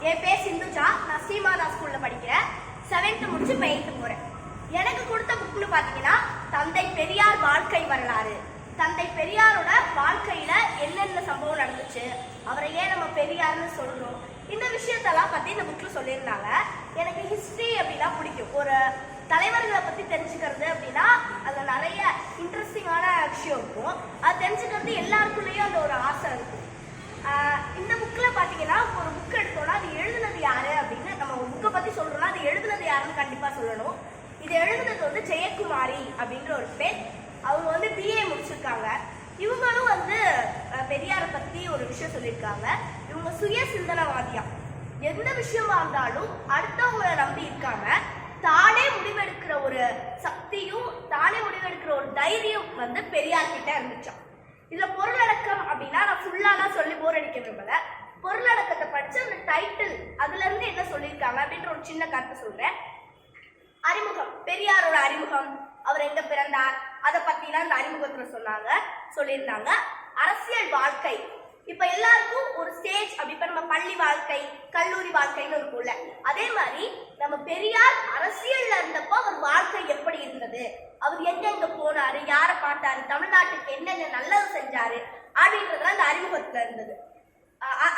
என் பேர் சிந்துஜா. நான் ஸ்ரீமாதா ஸ்கூல்ல படிக்கிறேன். 7th முடிச்சு 8th போறேன். எனக்கு கொடுத்த புக்னு பாத்தீங்கன்னா தந்தை பெரியார் வாழ்க்கை வரலாறு. தந்தை பெரியாரோட வாழ்க்கையில என்னென்ன சம்பவம் நடந்துச்சு, அவரை ஏன் நம்ம பெரியார்னு சொல்றோம், இந்த விஷயத்தெல்லாம் பத்தி இந்த புக்ல சொல்லியிருந்தாங்க. எனக்கு ஹிஸ்டரி அப்படின்னா பிடிக்கும். ஒரு தலைவர்களை பத்தி தெரிஞ்சுக்கிறது அப்படின்னா அதுல நிறைய இன்ட்ரெஸ்டிங்கான விஷயம் இருக்கும். அது தெரிஞ்சுக்கிறது எல்லாருக்குள்ளேயும் அந்த ஒரு ஆசை இருக்கும். இந்த புக்கில் பார்த்தீங்கன்னா ஒரு புக் எடுத்தோம்னா அது எழுதுனது யாரு அப்படின்னு நம்ம ஒரு புக்கை பற்றி சொல்கிறோம்னா அது எழுதுனது யாருன்னு கண்டிப்பாக சொல்லணும். இது எழுதுனது வந்து ஜெயக்குமாரி அப்படின்ற ஒரு பெண். அவங்க வந்து பிஏ முடிச்சிருக்காங்க. இவங்களும் வந்து பெரியாரை பற்றி ஒரு விஷயம் சொல்லியிருக்காங்க. இவங்க சுய சிந்தனவாதியா. எந்த விஷயமா இருந்தாலும் அடுத்தவங்களை நம்பி இருக்காம தானே முடிவெடுக்கிற ஒரு சக்தியும் தானே முடிவெடுக்கிற ஒரு தைரியம் வந்து பெரியார் கிட்ட இருந்துச்சான். இதுல பொருளடக்கம் அப்படின்னா நான் ஃபுல்லாலாம் சொல்லி போர் அடிக்க விரும்பல. பொருளடக்கத்தை படிச்சு அந்த டைட்டில் அதுல இருந்து என்ன சொல்லியிருக்காங்க அப்படின்ற ஒரு சின்ன கருத்தை சொல்றேன். அறிமுகம், பெரியாரோட அறிமுகம், அவர் எங்க பிறந்தார், அதை பத்திலாம் இந்த அறிமுகத்துல சொல்லியிருந்தாங்க. அரசியல் வாழ்க்கை, இப்ப எல்லாருக்கும் ஒரு ஸ்டேஜ் அப்படி இப்ப நம்ம பள்ளி வாழ்க்கை கல்லூரி வாழ்க்கைன்னு இருக்கும்ல, அதே மாதிரி நம்ம பெரியார் அரசியல்ல இருந்தப்போ அவர் வாழ்க்கை எப்படி இருந்தது, அவர் எங்க போனாரு, யாரை பார்த்தாரு, தமிழ்நாட்டுக்கு என்னென்ன நல்லது செஞ்சாரு அப்படின்றதுலாம் அந்த அறிமுகத்துல இருந்தது.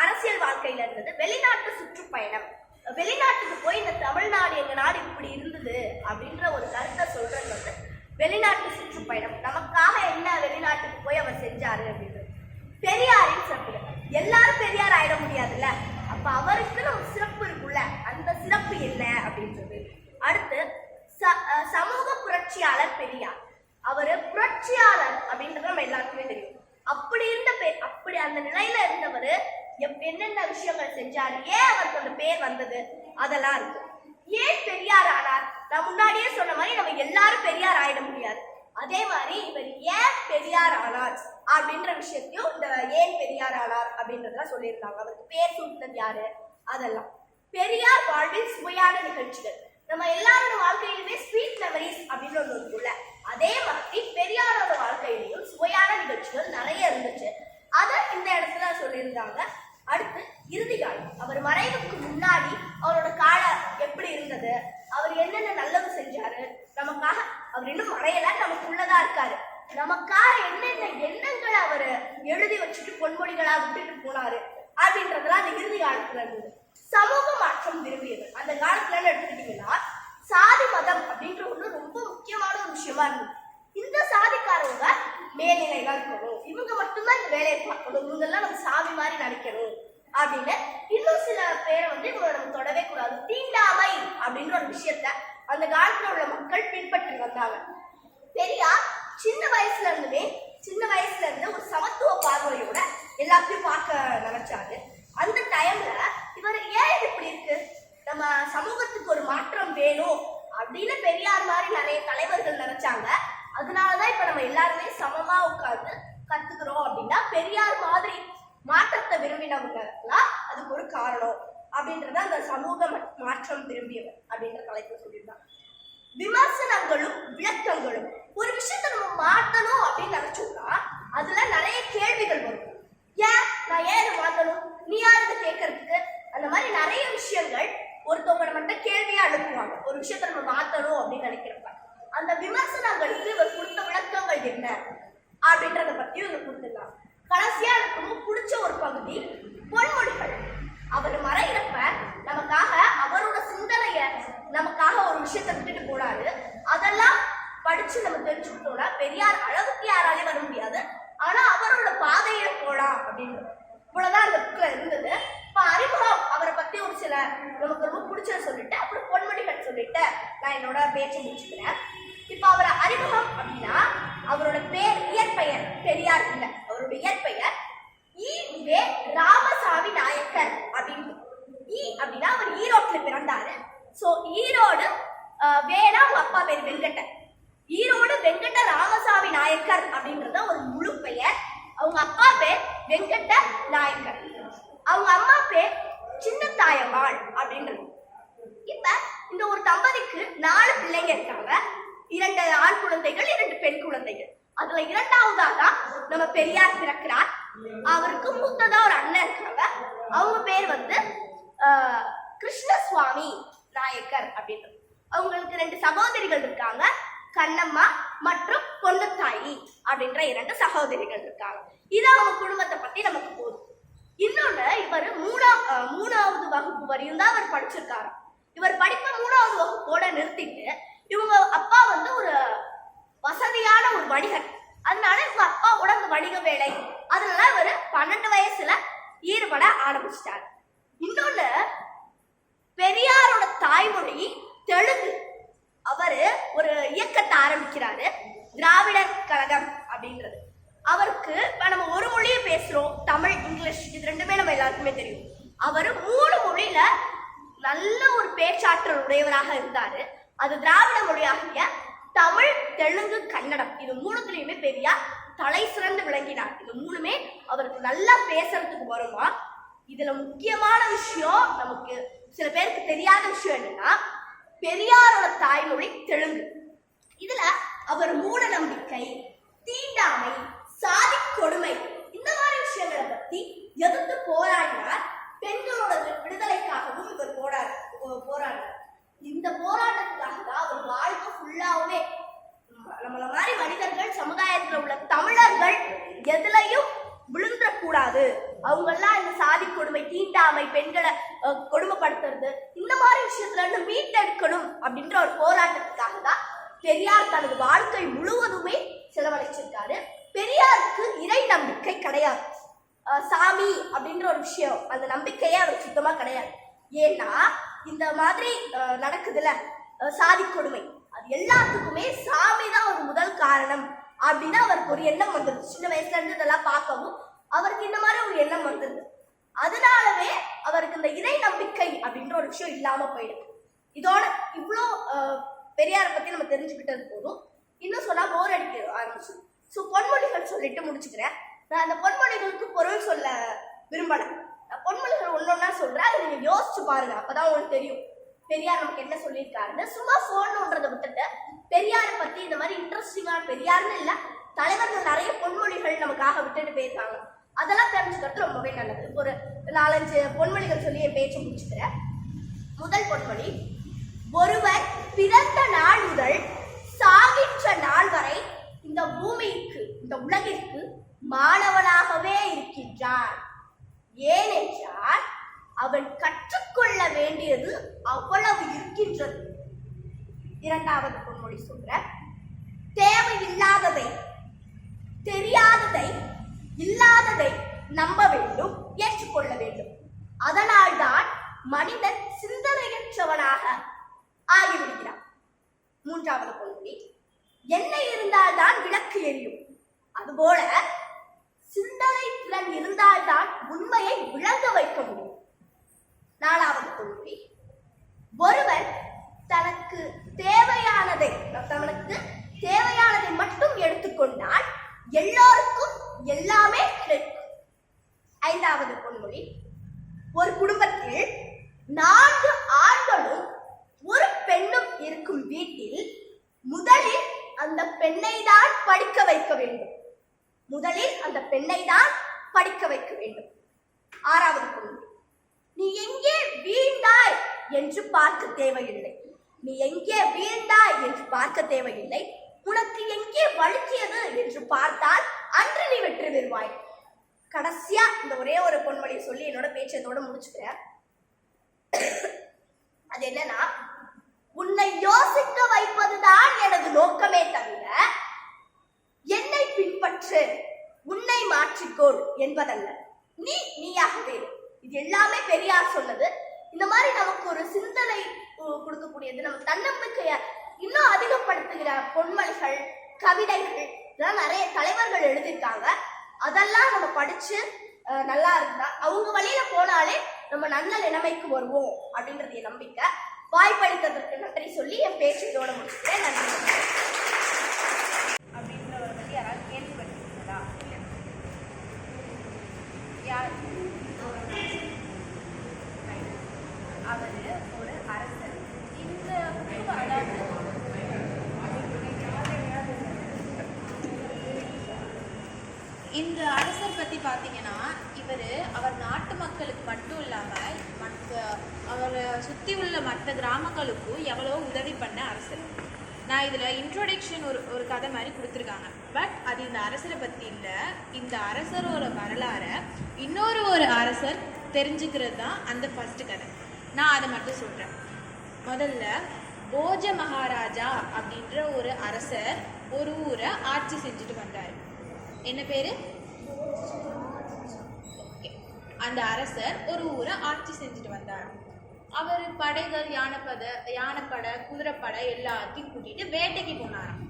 அரசியல் வாழ்க்கையில இருந்தது. வெளிநாட்டு சுற்றுப்பயணம், வெளிநாட்டுக்கு போய் இந்த தமிழ்நாடு எங்க நாடு இப்படி இருந்தது அப்படின்ற ஒரு கருத்தை சொல்றது வந்து வெளிநாட்டு சுற்றுப்பயணம். நமக்காக என்ன வெளிநாட்டுக்கு போய் அவர் செஞ்சாரு அப்படின்றது. பெரியாரின் சிறப்பு, எல்லாரும் பெரியார் ஆயிட முடியாதுல்ல, அப்ப அவருக்கு நம்ம சிறப்பு இருக்குல்ல, அந்த சிறப்பு என்ன அப்படின்றது. அடுத்து சமூக புரட்சியாளர் பெரியார். அவரு புரட்சியாளர் அப்படின்றது நம்ம எல்லாருக்குமே தெரியும். அப்படி அந்த நிலையில இருந்தவர் என்னென்ன விஷயங்கள் செஞ்சாரு, ஏன் அவருக்கு அந்த பேர் வந்தது, அதெல்லாம் இருக்கு. ஏன் பெரியார் ஆனார், நான் முன்னாடியே சொன்ன மாதிரி நம்ம எல்லாரும் பெரியார் ஆயிட முடியாது. அதே மாதிரி இவர் ஏன் பெரியார் ஆனார் அப்படின்ற விஷயத்தையும் இந்த ஏன் பெரியார் ஆனார் அப்படின்றதெல்லாம் சொல்லியிருக்காங்க. அவருக்கு பேர் சூட்டினது யாரு, அதெல்லாம். பெரியார் வாழ்வில் சுவையான நிகழ்ச்சிகள், நம்ம எல்லாரோட வாழ்க்கையிலுமே ஸ்வீட் மெமரிஸ் அப்படின்னு ஒன்று இருக்குல்ல, அதே மாதிரி பெரியாரோட வாழ்க்கையிலையும் சுவையான நிகழ்ச்சிகள் நிறைய இருந்துச்சு. அதை இந்த இடத்துல சொல்லியிருந்தாங்க. அடுத்து இறுதி காலம், அவர் மறைவுக்கு முன்னாடி அவரோட காலம் எப்படி இருந்தது, அவர் என்னென்ன நல்லது செஞ்சாரு, நமக்காக அவர் இன்னும் மறையல, நமக்குள்ளதா இருக்காரு, நமக்காக என்னென்ன எண்ணங்களை அவர் எழுதி வச்சுட்டு பொன்மொழிகளா விட்டுட்டு போனாரு அப்படின்றதெல்லாம் அந்த இறுதி காலத்துல இருந்தது. சமூக மாற்றம் விரும்பியது, அந்த காலத்துல எடுத்துக்கிட்டீங்கன்னா சாதி மதம் அப்படின்ற ஒண்ணு ரொம்ப முக்கியமான ஒரு விஷயமா இருந்தது. இந்த சாதிக்காரவங்க மேல்நிலைதான் இருக்கணும், இவங்க மட்டும்தான் இந்த வேலையை பார்க்கணும், இவங்க எல்லாம் நம்ம சாமி மாதிரி நடிக்கணும் அப்படின்னு. இன்னும் சில பேரை வந்து இவங்க நம்ம தொடவே கூடாது, தீண்டாமை அப்படின்ற ஒரு விஷயத்த அந்த காலத்துல உள்ள மக்கள் பின்பற்றி வந்தாங்க. பெரியார் சின்ன வயசுல இருந்து ஒரு சமத்துவ பார்வையோட எல்லாத்தையும் பார்க்க நினைச்சாரு. அந்த டைம்ல இவர் ஏன் இப்படி இருக்கு, நம்ம சமூகத்துக்கு ஒரு மாற்றம் வேணும் அப்படின்னு பெரியார் மாதிரி நிறைய தலைவர்கள் நினைச்சாங்க. அதனாலதான் இப்ப நம்ம எல்லாருமே சமமா உட்கார்ந்து கத்துக்கிறோம் அப்படின்னா பெரியார் மாதிரி மாற்றத்தை விரும்பினவங்கலாம் அதுக்கு ஒரு காரணம் அப்படின்றத அந்த சமூக மாற்றம் விரும்பியவர் அப்படின்ற தலைப்பு சொல்லியிருந்தாங்க. விமர்சனங்களும் விளக்கங்களும், ஒரு விஷயத்த நம்ம மாற்றணும் அப்படின்னு நினைச்சோம்னா அதுல நிறைய கேள்விகள் வரும். நான் ஏன் மாற்றணும், நீ யாரு கேட்கறதுக்கு, அந்த மாதிரி நிறைய விஷயங்கள் ஒருத்தவங்க நம்மகிட்ட கேள்வியா அனுப்புவாங்க. ஒரு விஷயத்த நம்ம மாற்றணும் அப்படின்னு நினைக்கிறப்ப அந்த விமர்சனங்களுக்கு இவர் கொடுத்த விளக்கங்கள் என்ன அப்படின்றத பத்தியும் இவர் கொடுத்துருக்காங்க. கடைசியா எனக்கு ரொம்ப பிடிச்ச ஒரு பகுதி பொன்மொழிகள். அவர் மறைகிறப்ப நமக்காக அவரோட சிந்தனைய நமக்காக ஒரு விஷயத்த விட்டுட்டு போனாரு. அதெல்லாம் படிச்சு நம்ம தெரிஞ்சுக்கிட்டோம்னா பெரியார் அளவுக்கு யாராலையும் வர முடியாது, ஆனா அவரோட பாதையில போலாம் அப்படின்னு. இவ்வளவுதான் அந்த புக்ல இருந்தது. இப்ப அறிமுகம், அவரை பத்தி ஒரு சில நமக்கு ரொம்ப பிடிச்சத சொல்லிட்டு அப்புறம் பொன்மொழிகள் சொல்லிட்டு நான் என்னோட பேச்சை முடிச்சுக்கிறேன். இப்ப அவர் அறிமுகம் அப்படின்னா அவரோட இயற்பெயர் பெரியார் இல்ல, அவரோட இயற்பெயர் ஈ ராமசாமி நாயக்கர் அப்படின்னு. அப்படின்னா அவர் ஈரோட்ல பிறந்தாரு. சோ ஈரோடு வேணா அவங்க அப்பா பேர் வெங்கட்ட, ஈரோடு வெங்கட்ட ராமசாமி நாயக்கர் அப்படின்றத ஒரு முழு பெயர். அவங்க அப்பா பேர் வெங்கட்ட நாயக்கர், அவங்க அம்மா பேர் சின்னத்தாயம்மாள் அப்படின்றது. இப்ப இந்த ஒரு தம்பதிக்கு 4 பிள்ளைங்க இருக்காங்க. 2 ஆண் குழந்தைகள், 2 பெண் குழந்தைகள். அதுல இரண்டாவதாதான் நம்ம பெரியார் பிறக்கிறார். அவருக்கு மூத்ததா ஒரு அண்ணன் இருக்காங்க. அவங்க பேர் வந்து கிருஷ்ணசுவாமி நாயக்கர் அப்படின்னு. அவங்களுக்கு 2 சகோதரிகள் இருக்காங்க, கண்ணம்மா மற்றும் பொன்னுத்தாயி அப்படின்ற 2 சகோதரிகள் இருக்காங்க. இது அவங்க குடும்பத்தை பத்தி நமக்கு போதும். இன்னொன்னு, இவர் 3வது வகுப்பு வரையும் தான் அவர் படிச்சிருக்காரு. இவர் படிப்பை 3வது வகுப்போட நிறுத்திட்டு, இவங்க அப்பா வந்து ஒரு வசதியான ஒரு வணிகர். அதனால இவங்க அப்பாவோட அந்த வணிக வேலை, அதனால இவர் 12 வயசுல ஈடுபட ஆரம்பிச்சிட்டாரு. இன்னொன்னு, பெரியாரோட தாய்மொழி தெலுங்கு. அவரு ஒரு இயக்கத்தை ஆரம்பிக்கிறாரு, திராவிடர் கழகம் அப்படின்றது. அவருக்கு நம்ம ஒரு மொழியை பேசுறோம், தமிழ், இங்கிலீஷ், இது 2மே நம்ம எல்லாருக்குமே தெரியும். அவர் 3 மொழியில நல்ல ஒரு பேச்சாற்றல் உடையவராக இருந்தாரு. அது திராவிட மொழியாகிய தமிழ், தெலுங்கு, கன்னடம், இது 3த்துலயுமே பெரியார் தலை சிறந்து விளங்கினார். இது 3மே அவருக்கு நல்லா பேசுறதுக்கு வருமா. இதுல முக்கியமான விஷயம், நமக்கு சில பேருக்கு தெரியாத விஷயம் என்னன்னா, பெரியாரோட தாய்மொழி தெலுங்கு. இதுல அவர் மூட நம்பிக்கை, தீண்டாமை, சாதி கொடுமை, இந்த மாதிரி விஷயங்களை பத்தி எதிர்த்து போராடினார். பெண்களோட விடுதலைக்காகவும் இவர் போராடினார். இந்த போராட்டத்துக்காக தான் அவர் வாழ்க்கை ஃபுல்லாவே நம்மள மாதிரி மனிதர்கள், சமுதாயத்தில் உள்ள தமிழர்கள் எதுலையும் விழுந்துடக்கூடாது, அவங்கெல்லாம் இந்த சாதி கொடுமை, தீண்டாமை, பெண்களை கொடுமைப்படுத்துறது, இந்த மாதிரி விஷயத்துல இருந்து மீட்டெடுக்கணும் அப்படின்ற ஒரு போராட்டத்துக்காக தான் பெரியார் தனது வாழ்க்கை முழுவதுமே செலவழிச்சிருக்காரு. பெரியாருக்கு இறை நம்பிக்கை கிடையாது, சாமி அப்படின்ற ஒரு விஷயம், அந்த நம்பிக்கையே அவருக்கு சுத்தமா கிடையாது. ஏன்னா இந்த மாதிரி நடக்குதுல சாதி கொடுமை, அது எல்லாத்துக்குமே சாமி தான் ஒரு முதல் காரணம் அப்படின்னு அவருக்கு ஒரு எண்ணம் வந்துருது. சின்ன வயசுல இருந்து இதெல்லாம் பார்க்கவும் அவருக்கு இந்த மாதிரி ஒரு எண்ணம் வந்துருது. அதனாலவே அவருக்கு இந்த இறை நம்பிக்கை அப்படின்ற ஒரு விஷயம் இல்லாம போயிடுது. இதோட இவ்வளோ பெரியாரை பத்தி நம்ம தெரிஞ்சுக்கிட்டது போதும். இன்னும் சொன்னா போர் அடிக்க ஆரம்பிச்சு. ஸோ பொன்மொழிகள் சொல்லிட்டு முடிச்சுக்கிறேன். நான் அந்த பொன்மொழிகளுக்கு பொருள் சொல்ல விரும்பல. பொன்மொழிகள் ஒன்னொன்னா சொல்றேன், அதை நீங்க யோசிச்சு பாருங்க, அப்பதான் உங்களுக்கு தெரியும் பெரியார் நமக்கு என்ன சொல்லியிருக்காருன்னு. சும்மா போன்ன்றதை விட்டுட்டு பெரியாரை பத்தி இந்த மாதிரி இன்ட்ரெஸ்டிங்கான, பெரியார்னு இல்ல, தலைவர்கள் நிறைய பொன்மொழிகள் நமக்காக விட்டுட்டு போயிருக்காங்க, அதெல்லாம் தெரிஞ்சுக்கிறது ரொம்பவே நல்லது. ஒரு 4-5 பொன்மொழிகள் சொல்லி என் பேச்சை முடிச்சுக்கிறேன். முதல் பொன்மொழி, ஒருவர் பிறந்த நாள் முதல் சாகின்ற நாள் வரை இந்த பூமிக்கு, இந்த உலகிற்கு மாணவனாகவே இருக்கின்றான். ஏனென்றால் அவன் கற்றுக்கொள்ள வேண்டியது அவ்வளவு இருக்கின்றது. 2வது பொன்மொழி சொல்ற, தேவையில்லாததை, தெரியாததை, இல்லாததை நம்ப வேண்டும், ஏற்றுக்கொள்ள வேண்டும். அதனால்தான் மனிதன் சிந்தனையற்றவனாக ஆகிவிடுகிறான். 3வது பொன்மொழி, எண்ணெய் இருந்தால்தான் விளக்கு எரியும், அதுபோல சிந்தனை திறன் இருந்தால்தான் உண்மையை விளங்க வைக்க முடியும். 4வது பொன்மொழி, ஒருவன் தனக்கு தேவையானதை மட்டும் எடுத்துக்கொண்டால் எல்லோருக்கும் எல்லாமே கிடைக்கும். 5வது பொன்மொழி, ஒரு குடும்பத்தில் 4 ஆண்களும் ஒரு பெண்ணும் இருக்கும் வீட்டில் முதலில் அந்த பெண்ணை தான் படிக்க வைக்க வேண்டும். முதலில் அந்த பெண்ணை தான் படிக்க வைக்க வேண்டும். 6வது பொன்மொழி, நீ எங்கே வீழ்ந்தாய் என்று பார்க்க தேவையில்லை. நீ எங்கே வீழ்ந்தாய் என்று பார்க்க தேவையில்லை. உனக்கு எங்கே வழுக்கியது என்று பார்த்தால் அன்று நீ வெற்றி பெறுவாய். கடைசியா இந்த ஒரே ஒரு பொன்மொழியை சொல்லி என்னோட பேச்சத்தோட முடிச்சுக்கிறேன். அது என்னன்னா, உன்னை யோசிக்க வைப்பதுதான் எனது நோக்கமே தவிர என்னை பின்பற்று, உன்னை மாற்றிக்கொள் என்பதல்ல. நீ நீயாகவே. இது எல்லாமே பெரியார் சொன்னது. இந்த மாதிரி நமக்கு ஒரு சிந்தனை கொடுக்கக்கூடியது, நம்ம தன்னம்பிக்கையை இன்னும் அதிகப்படுத்துகிற பொன்மொழிகள், கவிதைகள், இதெல்லாம் நிறைய தலைவர்கள் எழுதியிருக்காங்க. அதெல்லாம் நம்ம படிச்சு நல்லா இருந்தா, அவங்க வழியில போனாலே நம்ம நல்ல நிலைமைக்கு வருவோம் அப்படின்றது என் நம்பிக்கை. வாய்ப்பளித்ததற்கு நன்றி சொல்லி என் பேச்சையோட முடிச்சுக்கிறேன். நன்றி. அப்படின்றவரை பற்றி யாராவது கேள்விப்பட்டிருக்கீங்களா? யார்? அவர் ஒரு அரசர். இந்த அதாவது இந்த அரசர் பற்றி பார்த்தீங்கன்னா அவர் நாட்டு மக்களுக்கு மட்டும் இல்லாமல் அவரை சுற்றி உள்ள மற்ற கிராமங்களுக்கும் எவ்வளோ உதவி பண்ண அரசர். நான் இதில் இன்ட்ரோடக்ஷன் ஒரு கதை மாதிரி கொடுத்துருக்காங்க. பட் அது இந்த அரசரை பற்றி இல்லை, இந்த அரசரோட வரலாறை ஒரு அரசர் தெரிஞ்சுக்கிறது தான் அந்த ஃபஸ்ட்டு கதை. நான் அதை மட்டும் சொல்கிறேன். முதல்ல போஜ மகாராஜா அப்படின்ற ஒரு அரசர் ஒரு ஊரை ஆட்சி செஞ்சுட்டு வந்தார். என்ன பேர்? ஓகே. அந்த அரசர் ஒரு ஊரை ஆட்சி செஞ்சுட்டு வந்தார். அவர் படைகள், யானைப்படை, குதிரைப்படை எல்லாத்தையும் கூட்டிட்டு வேட்டைக்கு போனாராம்.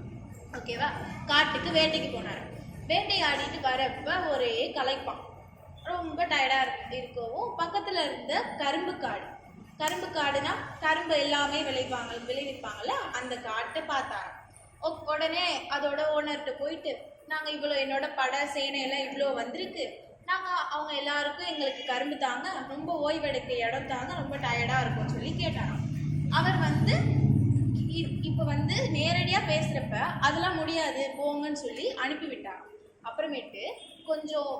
ஓகேவா? காட்டுக்கு வேட்டைக்கு போனாராம். வேட்டையாடிட்டு வரப்ப ஒரே களைப்பான், ரொம்ப டயர்டாக இருக்கவும் பக்கத்தில் இருந்த கரும்பு காடுனா கரும்பு எல்லாமே விளைவிப்பாங்கல்ல, அந்த காட்டை பார்த்தாராம். உடனே அதோட ஓனர்கிட்ட போயிட்டு, நாங்கள் இவ்வளோ என்னோட படை சேனையெல்லாம் இவ்வளோ வந்திருக்கு, அவங்க எல்லாருக்கும் எங்களுக்கு கரும்பு தாங்க, ரொம்ப ஓய்வெடுக்க இடம் தாங்க, ரொம்ப டயர்டாக இருக்கும்னு சொல்லி கேட்டாராம். அவர் இப்போ நேரடியாக பேசுகிறப்ப அதெல்லாம் முடியாது போங்கன்னு சொல்லி அனுப்பிவிட்டாராம். அப்புறமேட்டு கொஞ்சம்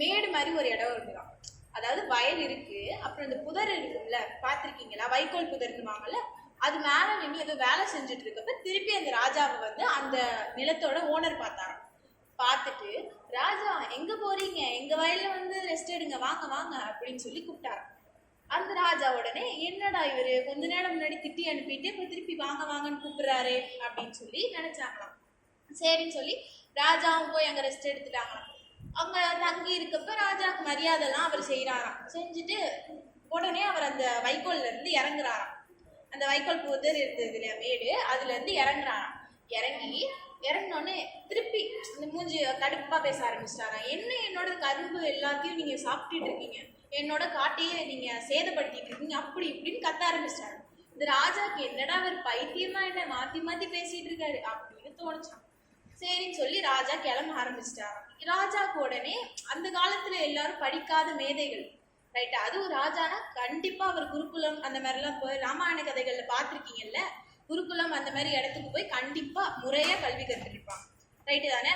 மேடு மாதிரி ஒரு இடம் இருக்குதான், அதாவது வயல் இருக்கு, அப்புறம் இந்த புதர் இருக்கும்ல, பார்த்துருக்கீங்களா? வைக்கோல் புதர்னுவாங்கல்ல, அது மேலே நின்று ஏதோ வேலை செஞ்சுட்டு இருக்கப்ப திருப்பி அந்த ராஜாவை அந்த நிலத்தோட ஓனர் பார்த்தாராம். பார்த்துட்டு, ராஜா எங்க போறீங்க, எங்க வயல்ல ரெஸ்ட் எடுங்க, வாங்க வாங்க அப்படின்னு சொல்லி கூப்பிட்டாராம். அந்த ராஜா உடனே, என்னடா இவரு கொஞ்ச நேரம் முன்னாடி திட்டி அனுப்பிட்டு இப்போ திருப்பி வாங்க வாங்கன்னு கூப்பிடுறாரு அப்படின்னு சொல்லி நினைச்சாங்களாம். சரின்னு சொல்லி ராஜாவும் போய் அங்கே ரெஸ்ட் எடுத்துட்டாங்களாம். அவங்க தங்கி இருக்கப்ப ராஜாவுக்கு மரியாதைலாம் அவர் செய்கிறாராம். செஞ்சுட்டு உடனே அவர் அந்த வைக்கோல்ல இருந்து இறங்குறாராம். அந்த வைக்கோல் புதர் இருந்தது இல்லையா, மேடு, அதுல இருந்து இறங்குறாராம். இறங்கினோடனே திருப்பி இந்த மூஞ்சி கடுப்பா பேச ஆரம்பிச்சிட்டாராம். என்னோட கரும்பு எல்லாத்தையும் நீங்க சாப்பிட்டுட்டு இருக்கீங்க, என்னோட காட்டையே நீங்க சேதப்படுத்திட்டு இருக்கீங்க, அப்படி இப்படின்னு கத்த ஆரம்பிச்சிட்டாரு. இந்த ராஜாக்கு என்னடா அவர் பைத்தியமா என்ன மாத்தி மாத்தி பேசிட்டு இருக்காரு அப்படின்னு தோணுச்சான். சரின்னு சொல்லி ராஜா கிளம்ப ஆரம்பிச்சிட்டாராம். ராஜாக்கு உடனே, அந்த காலத்துல எல்லாரும் படிக்காத மேதைகள், ரைட்டா, அதுவும் ராஜானா கண்டிப்பா அவர் குருகுலம் அந்த மாதிரிலாம் போய் ராமாயண கதைகள்ல பார்த்துருக்கீங்கல்ல, குருகுலம் அந்த மாதிரி இடத்துக்கு போய் கண்டிப்பா முறையா கல்வி கற்றுருப்பான், ரைட்டு தானே?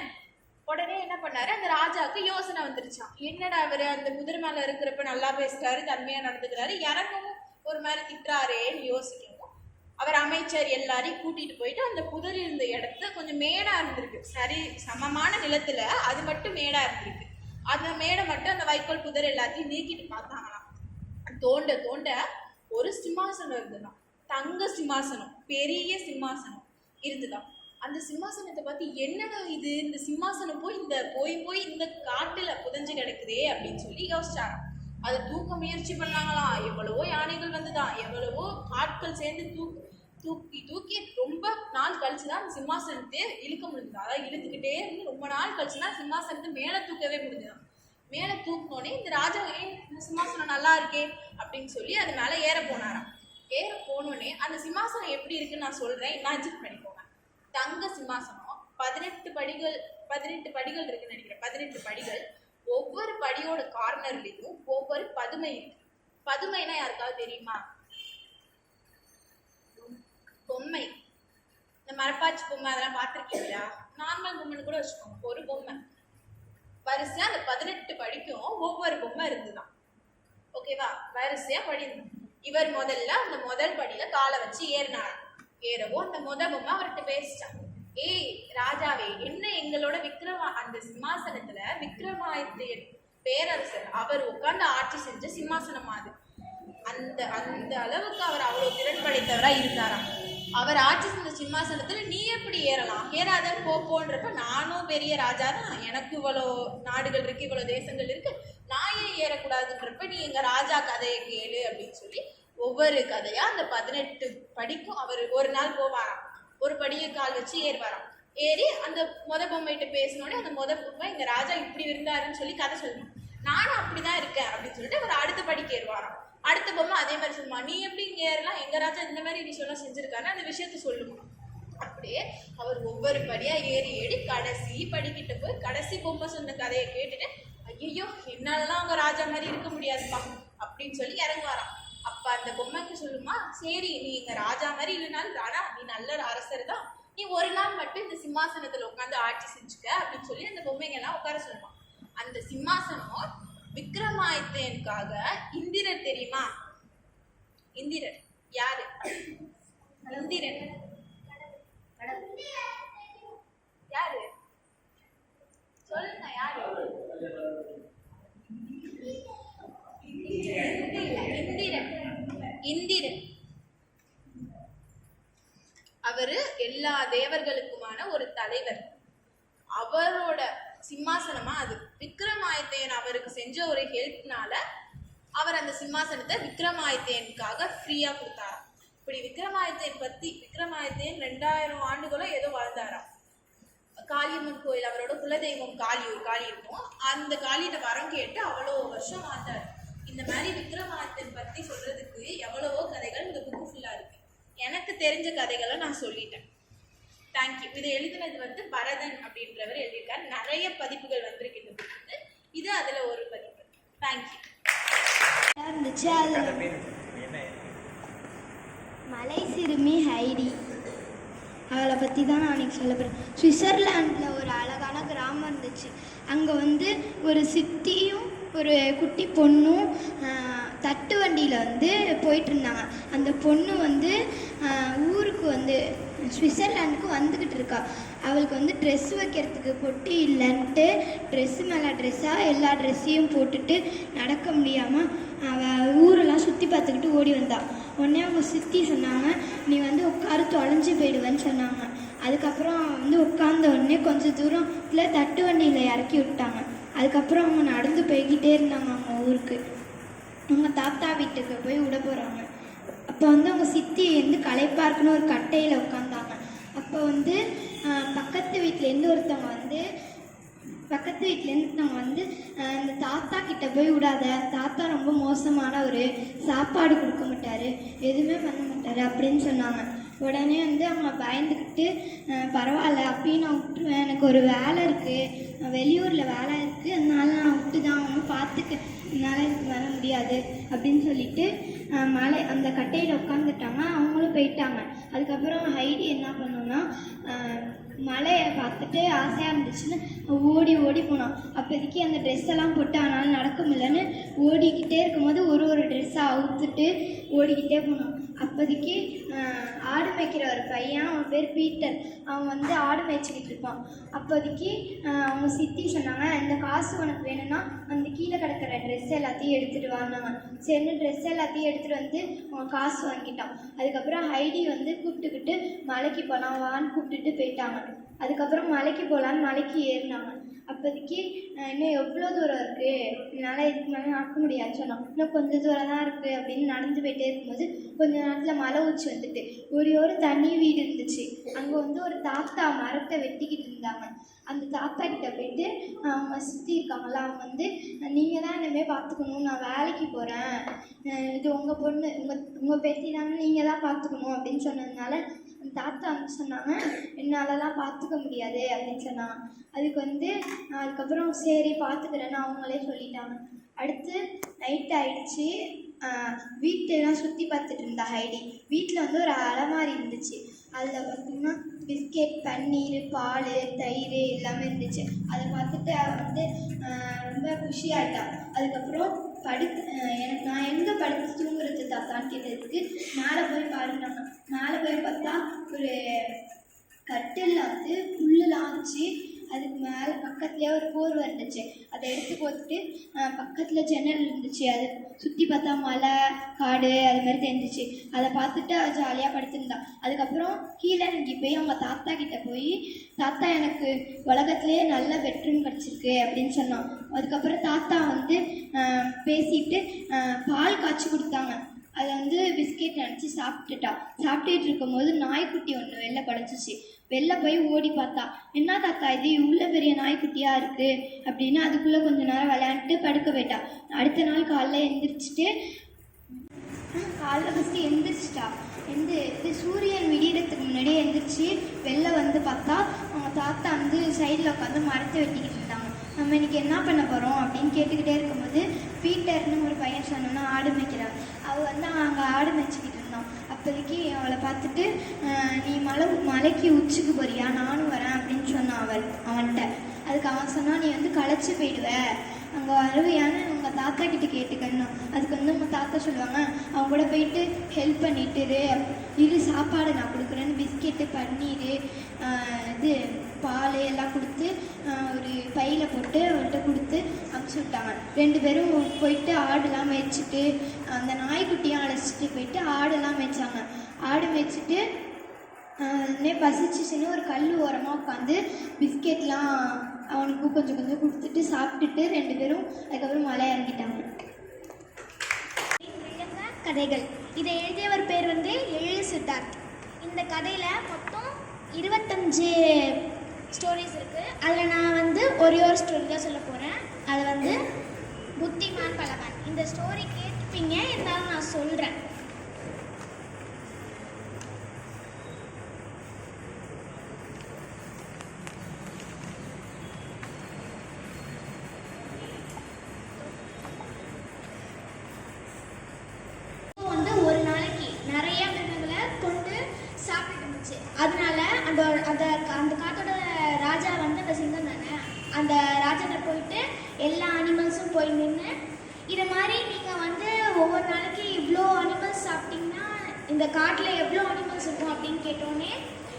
உடனே என்ன பண்ணாரு, அந்த ராஜாவுக்கு யோசனை வந்துருச்சான். என்னடா அவரு அந்த குதிரை மேல இருக்கிறப்ப நல்லா பேசுறாரு, தன்மையா நடந்துக்கிறாரு, இறங்கவும் ஒரு மாதிரி திட்டுறாரேன்னு யோசிக்கணும். அவர் அமைச்சர் எல்லாரையும் கூட்டிட்டு போயிட்டு அந்த புதர் இருந்த இடத்த கொஞ்சம் மேடா இருந்திருக்கு, சரி சமமான நிலத்துல அது மட்டும் மேடா இருந்திருக்கு. அந்த மேடை மட்டும் அந்த வைக்கோல் புதர் எல்லாத்தையும் நீக்கிட்டு பார்த்தாங்களாம். தோண்ட தோண்ட ஒரு சிம்மாசனம் இருந்துதான், தங்க சிம்மாசனம், பெரிய சிம்மாசனம் இருந்துதான். அந்த சிம்மாசனத்தை பார்த்து, என்னடா இது, இந்த சிம்மாசனம் போய் இந்த காட்டுல புதஞ்சு கிடக்குதே அப்படின்னு சொல்லி யோசிச்சாராம். அதை தூக்க முயற்சி பண்ணாங்களாம். எவ்வளவோ யானைகள் வந்துதான், எவ்வளவோ ஆட்கள் சேர்ந்து தூக்கி ரொம்ப நாள் கழிச்சுதான் அந்த சிம்மாசனத்தை இழுக்க முடிஞ்சுதான். அதாவது இழுத்துக்கிட்டே இருந்து ரொம்ப நாள் கழிச்சுதான் சிம்மாசனத்தை மேலே தூக்கவே முடிஞ்சுதான். மேலே தூக்கினோடனே இந்த ராஜா, இந்த சிம்மாசனம் நல்லா இருக்கே அப்படின்னு சொல்லி அது மேலே ஏற போனாராம். ஏற போனோடனே அந்த சிம்மாசனம் எப்படி இருக்குன்னு நான் சொல்றேன், இமேஜின் பண்ணிக்கோங்க. தங்க சிம்மாசனம், 18 படிகள் இருக்குன்னு நினைக்கிறேன், 18 படிகள். ஒவ்வொரு படியோட கார்னர்லயும் ஒவ்வொரு பதுமை இருக்கு. பதுமைனா யாருக்காவது தெரியுமா? பொம்மை, இந்த மரப்பாச்சி பொம்மை அதெல்லாம் பார்த்துருக்கீங்களா? நார்மல் பொம்மைன்னு கூட வச்சுக்கோங்க, ஒரு பொம்மை. வரிசையா அந்த 18 படிக்கும் ஒவ்வொரு பொம்மை இருந்துதான். ஓகேவா? வரிசையா படி. இவர் முதல்ல அந்த முதல் படியில காலை வச்சு ஏறினாராம். ஏறவோ அந்த பொம்மை அவர்கிட்ட பேசிச்சான். ஏய் ராஜாவே, என்ன எங்களோட அந்த சிம்மாசனத்துல விக்ரமாதித்ய பேரரசர் அவர் உட்கார்ந்து ஆட்சி செஞ்ச சிம்மாசனம் அது. அந்த அளவுக்கு அவர் அவ்வளவு திறன் படைத்தவரா இருந்தாராம். அவர் ஆட்சி செஞ்ச சிம்மாசனத்துல நீ எப்படி ஏறலாம், ஏறாதன்னு போன்றப்ப, நானும் பெரிய ராஜா தான், எனக்கு இவ்வளோ நாடுகள் இருக்கு, இவ்வளவு தேசங்கள் இருக்கு, நான் ஏன் ஏறக்கூடாதுன்றப்ப நீ எங்க ராஜா கதையை கேளு அப்படின்னு சொல்லி ஒவ்வொரு கதையா அந்த 18 படிக்கும் அவர் ஒரு நாள் போவாராம். ஒரு படியை கால் வச்சு ஏறுவாராம். ஏறி அந்த பொம்மைகிட்ட பேசினோடனே அந்த பொம்மை, எங்க ராஜா இப்படி இருந்தாருன்னு சொல்லி கதை சொல்லணும். நானும் அப்படிதான் இருக்கேன் அப்படின்னு சொல்லிட்டு அவர் அடுத்த படிக்கு ஏறுவாராம். அடுத்த பொம்மை அதே மாதிரி சொல்லுமா, நீ எப்படி இங்க ஏறலாம், எங்க ராஜா இந்த மாதிரி விஷயம்லாம் செஞ்சிருக்காரு, அந்த விஷயத்த சொல்லுமா. அப்படியே அவர் ஒவ்வொரு படியா ஏறி கடைசி படிக்கிட்ட போய் கடைசி பொம்மை சொன்ன கதையை கேட்டுட்டு, ஐயோ என்னாலலாம் அவங்க ராஜா மாதிரி இருக்க முடியாதுப்பா அப்படின்னு சொல்லி இறங்குவாராம். அப்ப அந்த பொம்மைக்கு சொல்லுமா, சரி நீ எங்க ராஜா மாதிரி இல்லைனாலும் ராணா, நீ நல்ல அரசர் தான், நீ ஒரு நாள் மட்டும் இந்த சிம்மாசனத்துல உட்காந்து ஆட்சி செஞ்சுக்க அப்படின்னு சொல்லி அந்த பொம்மைங்க எல்லாம் உட்கார சொல்லுமா. அந்த சிம்மாசனம் விக்ரமாதித்யனுக்காக இந்திரன் தெரியுமா? இந்திரன் யாரு? இந்திரன் யாரு சொல்லுங்க, யாரு? இந்திரன். இந்திரன் அவரு எல்லா தேவர்களுக்குமான ஒரு தலைவர். அவரோட சிம்மாசனமா அது. விக்ரமாதித்யன் அவருக்கு செஞ்ச ஒரு ஹெல்ப்னால அவர் அந்த சிம்மாசனத்தை விக்ரமாதித்யனுக்காக ஃப்ரீயா கொடுத்தாராம். இப்படி விக்ரமாதித்யன் 2000 ஆண்டுகளோ ஏதோ வாழ்ந்தாராம். காளியம்மன் கோயில், அவரோட குலதெய்வம் காளி, ஒரு காளி இருக்கும், அந்த காளியிட்ட வரம் கேட்டு அவ்வளோ வருஷம் வாழ்ந்தார். இந்த மாதிரி விக்ரமாதித்யன் பத்தி சொல்றதுக்கு எவ்வளவோ கதைகள் இந்த புக்கு ஃபுல்லா இருக்கு. எனக்கு தெரிஞ்ச கதைகளை நான் சொல்லிட்டேன். தேங்க்யூ. இதை எழுதினது பரதன் அப்படின்றவர் எழுதியிருக்காரு. நிறைய பதிப்புகள் வந்திருக்கு இந்த புக்கு. இது அதுல ஒரு பதிப்பு. தேங்க்யூ. மலை சிறுமி ஹைடி, அவளை பற்றி தான் நான் அன்றைக்கி சொல்ல போகிறேன். சுவிட்சர்லாண்டில் ஒரு அழகான கிராமம் இருந்துச்சு. அங்கே ஒரு சித்தியும் ஒரு குட்டி பொண்ணும் தட்டு வண்டியில் போயிட்டு இருந்தாங்க. அந்த பொண்ணு ஊருக்கு சுவிட்சர்லாண்டுக்கு வந்துக்கிட்டு இருக்கா. அவளுக்கு ட்ரெஸ் வைக்கிறதுக்கு பொட்டி இல்லைன்ட்டு ட்ரெஸ்ஸு மேலே ட்ரெஸ்ஸாக எல்லா ட்ரெஸ்ஸையும் போட்டுட்டு நடக்க முடியாமல் அவள் ஊரெல்லாம் சுற்றி பார்த்துக்கிட்டு ஓடி வந்தாள். உடனே அவங்க சித்தி சொன்னாங்க, நீ உட்காரு தொலைஞ்சி போயிடுவேன்னு சொன்னாங்க. அதுக்கப்புறம் உட்கார்ந்த உடனே கொஞ்சம் தூரத்தில் தட்டு வண்டியில் இறக்கி விட்டாங்க. அதுக்கப்புறம் அவங்க நடந்து போய்கிட்டே இருந்தாங்க அவங்க ஊருக்கு. அவங்க தாத்தா வீட்டுக்கு போய் விட போகிறாங்க. அப்போ அவங்க சித்தி களைப்பாக இருக்குன்னு ஒரு கட்டையில் உட்காந்தாங்க. அப்போ பக்கத்து வீட்டிலேருந்து ஒருத்தவங்க இந்த தாத்தா கிட்ட போய் விடாத, தாத்தா ரொம்ப மோசமான ஒரு சாப்பாடு கொடுக்க மாட்டார், எதுவுமே பண்ண மாட்டார் அப்படின்னு சொன்னாங்க. உடனே அவங்க பயந்துக்கிட்டு பரவாயில்ல அப்படின்னு நான் விட்டுருவேன், எனக்கு ஒரு வேலை இருக்குது, வெளியூரில் வேலை இருக்குது, அதனால நான் விட்டு தான் பார்த்துக்க, என்னால் இதுக்கு வர முடியாது அப்படின்னு சொல்லிட்டு அந்த கட்டையில் உட்காந்துட்டாங்க. அவங்களும் போயிட்டாங்க. அதுக்கப்புறம் ஹைடி என்ன பண்ணோன்னா, மலையை பார்த்துட்டு ஆசையாக இருந்துச்சுன்னு ஓடி ஓடி போனான். அப்போதைக்கு அந்த ட்ரெஸ் எல்லாம் போட்டு அதனால் நடக்க முடியலன்னு ஓடிக்கிட்டே இருக்கும்போது ஒரு ட்ரெஸ்ஸாக அவுத்துட்டு ஓடிக்கிட்டே போனான். அப்போதைக்கு ஆடு மேய்க்கிற ஒரு பையன், அவன் பேர் பீட்டர், அவன் ஆடு மேய்ச்சிக்கிட்டு இருப்பான். அப்போதைக்கு அவங்க சித்தி சொன்னாங்க, இந்த காசு உனக்கு வேணும்னா அந்த கீழே கிடக்கிற ட்ரெஸ் எல்லாத்தையும் எடுத்துகிட்டு வாங்கினாங்க. சரின்னு ட்ரெஸ் எல்லாத்தையும் எடுத்துகிட்டு அவன் காசு வாங்கிட்டான். அதுக்கப்புறம் ஹைடி கூப்பிட்டுக்கிட்டு மலைக்கு போகலாம் வான்னு கூப்பிட்டுட்டு போயிட்டாங்க. அதுக்கப்புறம் மலைக்கு போகலான்னு மலைக்கு ஏறினாங்க. அப்போதைக்கு இன்னும் எவ்வளோ தூரம் இருக்குது, என்னால் இதுக்கு மேலே நடக்க முடியாதுன்னு சொன்னான். இன்னும் கொஞ்சம் தூரம் தான் இருக்குது அப்படின்னு நடந்து போயிட்டே இருக்கும்போது கொஞ்ச நேரத்தில் மலை உச்சி வந்துட்டு ஒரு தனி வீடு இருந்துச்சு. அங்கே ஒரு தாத்தா மரத்தை வெட்டிக்கிட்டு இருந்தாங்க. அந்த தாத்தா கிட்ட போயிட்டு அவங்க சுற்றி இருக்காங்களா, அவங்க நீங்கள் தான் இனிமேல் பார்த்துக்கணும், நான் வேலைக்கு போகிறேன், இது உங்கள் பொண்ணு, உங்கள் பேத்தி தானே, நீங்கள் தான் பார்த்துக்கணும் அப்படின்னு சொன்னதுனால அந்த தாத்தா சொன்னாங்க, என்னாலலாம் பார்த்துக்க முடியாது அப்படின்னு சொன்னாங்க. அதுக்கு அதுக்கப்புறம் சரி பார்த்துக்கிறேன்னு அவங்களே சொல்லிட்டாங்க. அடுத்து நைட் ஆயிடுச்சு. வீட்டெல்லாம் சுற்றி பார்த்துட்டு இருந்தா ஹைடி. வீட்டில் ஒரு அலமாரி இருந்துச்சு. அதில் பார்த்திங்கன்னா பிஸ்கெட், பன்னீர், பால், தயிர் எல்லாமே இருந்துச்சு. அதை பார்த்துட்டு ரொம்ப குஷியாயிட்டா. அதுக்கப்புறம் நான் எங்கே படுத்து தூங்குறது தாத்தான்னு கேட்டதுக்கு மேலே போய் பாருனாங்க. மேலே போய் பார்த்தா ஒரு கட்டிலில் புல்லுலாம் வச்சு அதுக்கு மேலே பக்கத்துலேயே ஒரு போர்வை இருந்துச்சு. அதை எடுத்து போட்டுட்டு பக்கத்தில் ஜன்னல் இருந்துச்சு. அதை சுற்றி பார்த்தா மலை, காடு அது மாதிரி தெரிஞ்சிச்சு. அதை பார்த்துட்டு ஜாலியாக படுத்துருந்தா. அதுக்கப்புறம் கீழே இறங்கி போய் அவங்க தாத்தா கிட்டே போய், தாத்தா எனக்கு உலகத்துலேயே நல்ல பெட்ரூம் கிடச்சிருக்கு அப்படின்னு சொன்னான். அதுக்கப்புறம் தாத்தா பேசிட்டு பால் காய்ச்சி கொடுத்தாங்க. அதை பிஸ்கெட் நினச்சி சாப்பிட்டுட்டு இருக்கும்போது நாய்க்குட்டி ஒன்று வெளில படைச்சிச்சு. வெளில போய் ஓடி பார்த்தா, என்ன தாத்தா இது இவ்வளோ பெரிய நாய்க்குட்டியாக இருக்குது அப்படின்னு அதுக்குள்ளே கொஞ்சம் நேரம் விளையாண்டுட்டு படுக்க போயிட்டா. அடுத்த நாள் காலைல ஃபஸ்ட்டு எந்திரிச்சிட்டா. இது சூரியன் விடியறதுக்கு முன்னாடியே எந்திரிச்சு வெளில பார்த்தா அவங்க தாத்தா சைடில் உட்காந்து மரத்தை வெட்டிக்கிட்டு இருந்தாங்க. நம்ம இன்றைக்கி என்ன பண்ண போகிறோம் அப்படின்னு கேட்டுக்கிட்டே இருக்கும்போது பீட்டர்னு ஒரு பையன் சொன்னோன்னா ஆடு மேய்க்கிறான். அவள் அங்கே ஆடு மேய்ச்சிக்கிட்டு இருந்தான். அப்போதைக்கு அவளை பார்த்துட்டு, நீ மலைக்கு உச்சிக்கு போறியா, நானும் வரேன் அப்படின்னு சொன்னான் அவன்கிட்ட. அதுக்கு அவன் சொன்னான், நீ வந்து களைச்சி போயிடுவ, அங்கே வருவியான்னு உங்கள் தாத்தா கிட்ட கேட்டுக்கணும். அதுக்கு வந்து உங்கள் தாத்தா சொல்லுவாங்க, அவங்க கூட போயிட்டு ஹெல்ப் பண்ணிட்டு இரு சாப்பாடு நான் கொடுக்குறேன்னு பிஸ்கெட்டு பன்னீர் இது பால் எல்லாம் கொடுத்து ஒரு பையில் போட்டு அவர்கிட்ட கொடுத்து அனுப்பிச்சி விட்டாங்க. 2 பேரும் போயிட்டு ஆடுலாம் மேய்ச்சிட்டு அந்த நாய்க்குட்டியும் அழைச்சிட்டு போயிட்டு ஆடுலாம் மேய்ச்சாங்க. ஆடு மேய்ச்சிட்டு பசிச்சிச்சுன்னு ஒரு கல் ஓரமாக உட்காந்து பிஸ்கெட்லாம் அவனுக்கு கொஞ்சம் கொஞ்சம் கொடுத்துட்டு சாப்பிட்டுட்டு 2 பேரும் அதுக்கப்புறம் மலை இறங்கிட்டாங்க. கதைகள். இதை எழுதியவர் பேர் வந்து எழில் சித்தார்த். இந்த கதையில் மொத்தம் 25 ஸ்டோரிஸ் இருக்குது. அதில் நான் வந்து ஒரே ஒரு ஸ்டோரி தான் சொல்ல போகிறேன். அது வந்து புத்திமான் பலவான். இந்த ஸ்டோரி கேட்டுப்பீங்க, இருந்தாலும் நான் சொல்கிறேன். அதனால அந்த காட்டோட ராஜா வந்து அந்த சிங்கம் தானே, அந்த ராஜாட்ட போயிட்டு எல்லா அனிமல்ஸும் போய் நின்று, இதை மாதிரி நீங்கள் வந்து ஒவ்வொரு நாளைக்கு இவ்வளோ அனிமல்ஸ் சாப்பிட்டீங்கன்னா இந்த காட்டில் எவ்வளோ அனிமல்ஸ் இருக்கும் அப்படின்னு கேட்டோன்னே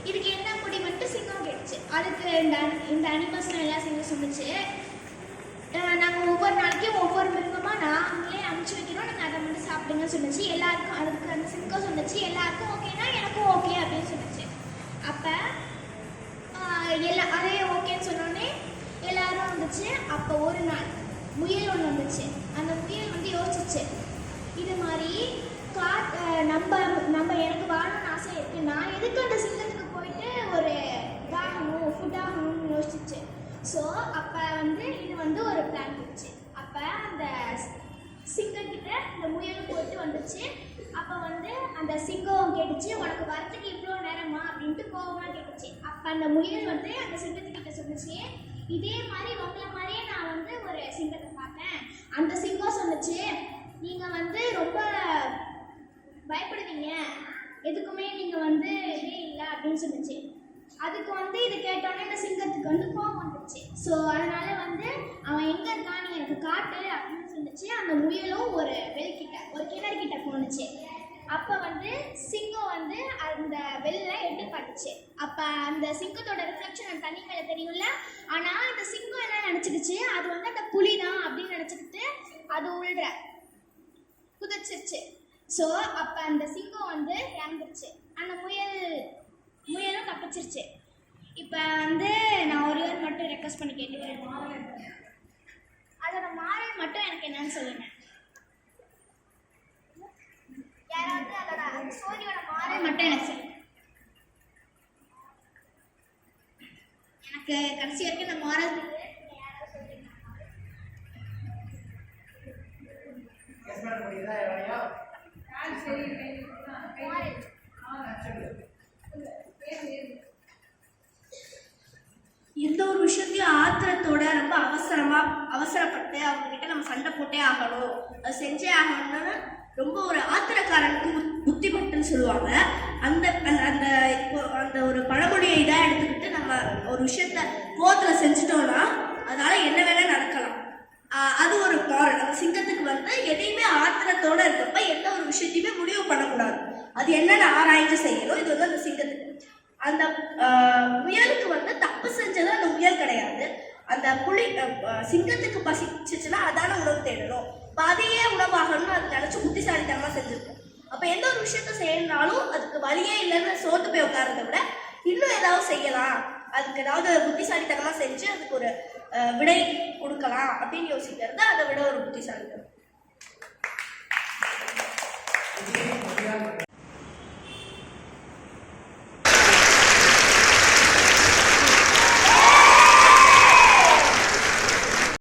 இதுக்கு என்ன முடிவுன்ட்டு சிங்கம் கேட்டுச்சு. அதுக்கு இந்த அனிமல்ஸ்லாம் எல்லாம் சிங்கம் சொன்னிச்சு, நாங்கள் ஒவ்வொரு நாளைக்கும் ஒவ்வொரு மிருகமாக நாங்களே அனுப்பிச்சி வைக்கிறோம், நீங்கள் அதை மட்டும் சாப்பிடுங்கன்னு சொன்னிச்சு. எல்லாருக்கும் அதுக்கு அந்த சிங்கம் சொன்னிச்சு, எல்லாருக்கும் ஓகேனா எனக்கும் ஓகே அப்படின்னு சொன்னிச்சு. அப்போ அதே ஓகேன்னு சொன்னோடனே எல்லாரும் வந்துச்சு. அப்போ ஒரு நாள் முயல் ஒன்று வந்துச்சு. அந்த முயல் வந்து யோசிச்சு, இது மாதிரி நம்ம எனக்கு வாழணும்னு ஆசை இருக்குது, நான் எதுக்கு அந்த சிங்கத்துக்கு போயிட்டு ஒரு இதாகணும் ஃபுட் ஆகணும்னு யோசிச்சு. ஸோ அப்போ வந்து இது வந்து ஒரு பிளான் இருந்துச்சு. அப்போ அந்த சிங்கக்கிட்ட இந்த முயலும் போயிட்டு வந்துச்சு. அப்போ வந்து அந்த சிங்கம் கேட்டுச்சு, உனக்கு வரத்துக்கு இவ்வளோ நேரமா அப்படின்ட்டு கோவமாக கேட்டுச்சு. அப்போ அந்த முயல் வந்து அந்த சிங்கத்துக்கிட்ட சொன்னிச்சு, இதே மாதிரி உங்களை மாதிரியே நான் வந்து ஒரு சிங்கத்தை பார்த்தேன். அந்த சிங்கம் சொன்னிச்சு, நீங்கள் வந்து ரொம்ப பயப்படுவீங்க, எதுக்குமே நீங்கள் வந்து இதே இல்லை அப்படின்னு சொன்னிச்சு. அதுக்கு வந்து இது கேட்டோன்னே இந்த சிங்கத்துக்கு வந்து கோவம் வந்துச்சு. ஸோ அதனால வந்து அவன் எங்கே இருக்கான், நீ எனக்கு காட்டு அப்படின்னு சொன்னிச்சு. அந்த முயலும் ஒரு கிணறு கிட்ட போணுச்சு. அப்போ வந்து சிங்கம் வந்து அந்த வெளில எட்டு பார்த்துச்சு. அப்போ அந்த சிங்கத்தோட ரிஃப்ளெக்ஷன் தண்ணி மேலே தெரியும்ல. ஆனால் அந்த சிங்கம் என்ன நினச்சிக்கிச்சு, அது வந்து அந்த புலி தான் அப்படின்னு நினச்சிக்கிட்டு அது குதிச்சிருச்சு. ஸோ அப்போ அந்த சிங்கம் வந்து இறந்துருச்சு. அந்த முயலும் தப்பிச்சிருச்சு. இப்போ வந்து நான் ஒரே மட்டும் ரெக்வஸ்ட் பண்ணி கேட்டுக்கிறேன், அதோட மாரல் மட்டும் எனக்கு என்னன்னு சொல்லுங்க. யாராவது அதோட ஸ்டோரியோட மாரல் மட்டும் எனக்கு சொல்லுங்க. எனக்கு கடைசி வரைக்கும் இந்த மாரல் எந்த ஒரு விஷயத்தையும் ஆத்திரத்தோட ரொம்ப அவசரப்பட்டு அவங்க கிட்ட நம்ம சண்டை போட்டே ஆகணும், அது செஞ்சே ஆகணும்னு ரொம்ப ஒரு ஆத்திரக்காரனுக்கு புத்திமட்டுன்னு சொல்லுவாங்க. அந்த அந்த அந்த ஒரு பழமொழியை இதாக எடுத்துக்கிட்டு நம்ம ஒரு விஷயத்த கோவத்தில் செஞ்சுட்டோம்னா அதனால என்ன வேணா நடக்கலாம். அது ஒரு மாரல். அந்த சிங்கத்துக்கு வந்து எதையுமே ஆத்திரத்தோட இருக்கப்ப எந்த ஒரு விஷயத்தையுமே முடிவு பண்ணக்கூடாது, அது என்னென்ன ஆராய்ச்சி செய்யணும். இது வந்து அந்த சிங்கத்துக்கு. அந்த முயலுக்கு வந்து தப்பு செஞ்சது அந்த முயல் கிடையாது, அந்த சிங்கத்துக்கு பசிச்சுன்னா அதான உணவு தேடணும், அதையே உணவாகணும்னு அது நினைச்சு புத்திசாலித்தனமா செஞ்சிருக்கும். அப்ப எந்த ஒரு விஷயத்த செய்யணும்னாலும் அதுக்கு வழியே இல்லைன்னு சோத்து போய் உட்கார்றத விட இன்னும் ஏதாவது செய்யலாம், அதுக்கு ஏதாவது புத்திசாலித்தனமா செஞ்சு அதுக்கு ஒரு விடை கொடுக்கலாம் அப்படின்னு யோசிக்கிறது அதை விட ஒரு புத்திசாலித்தனம்.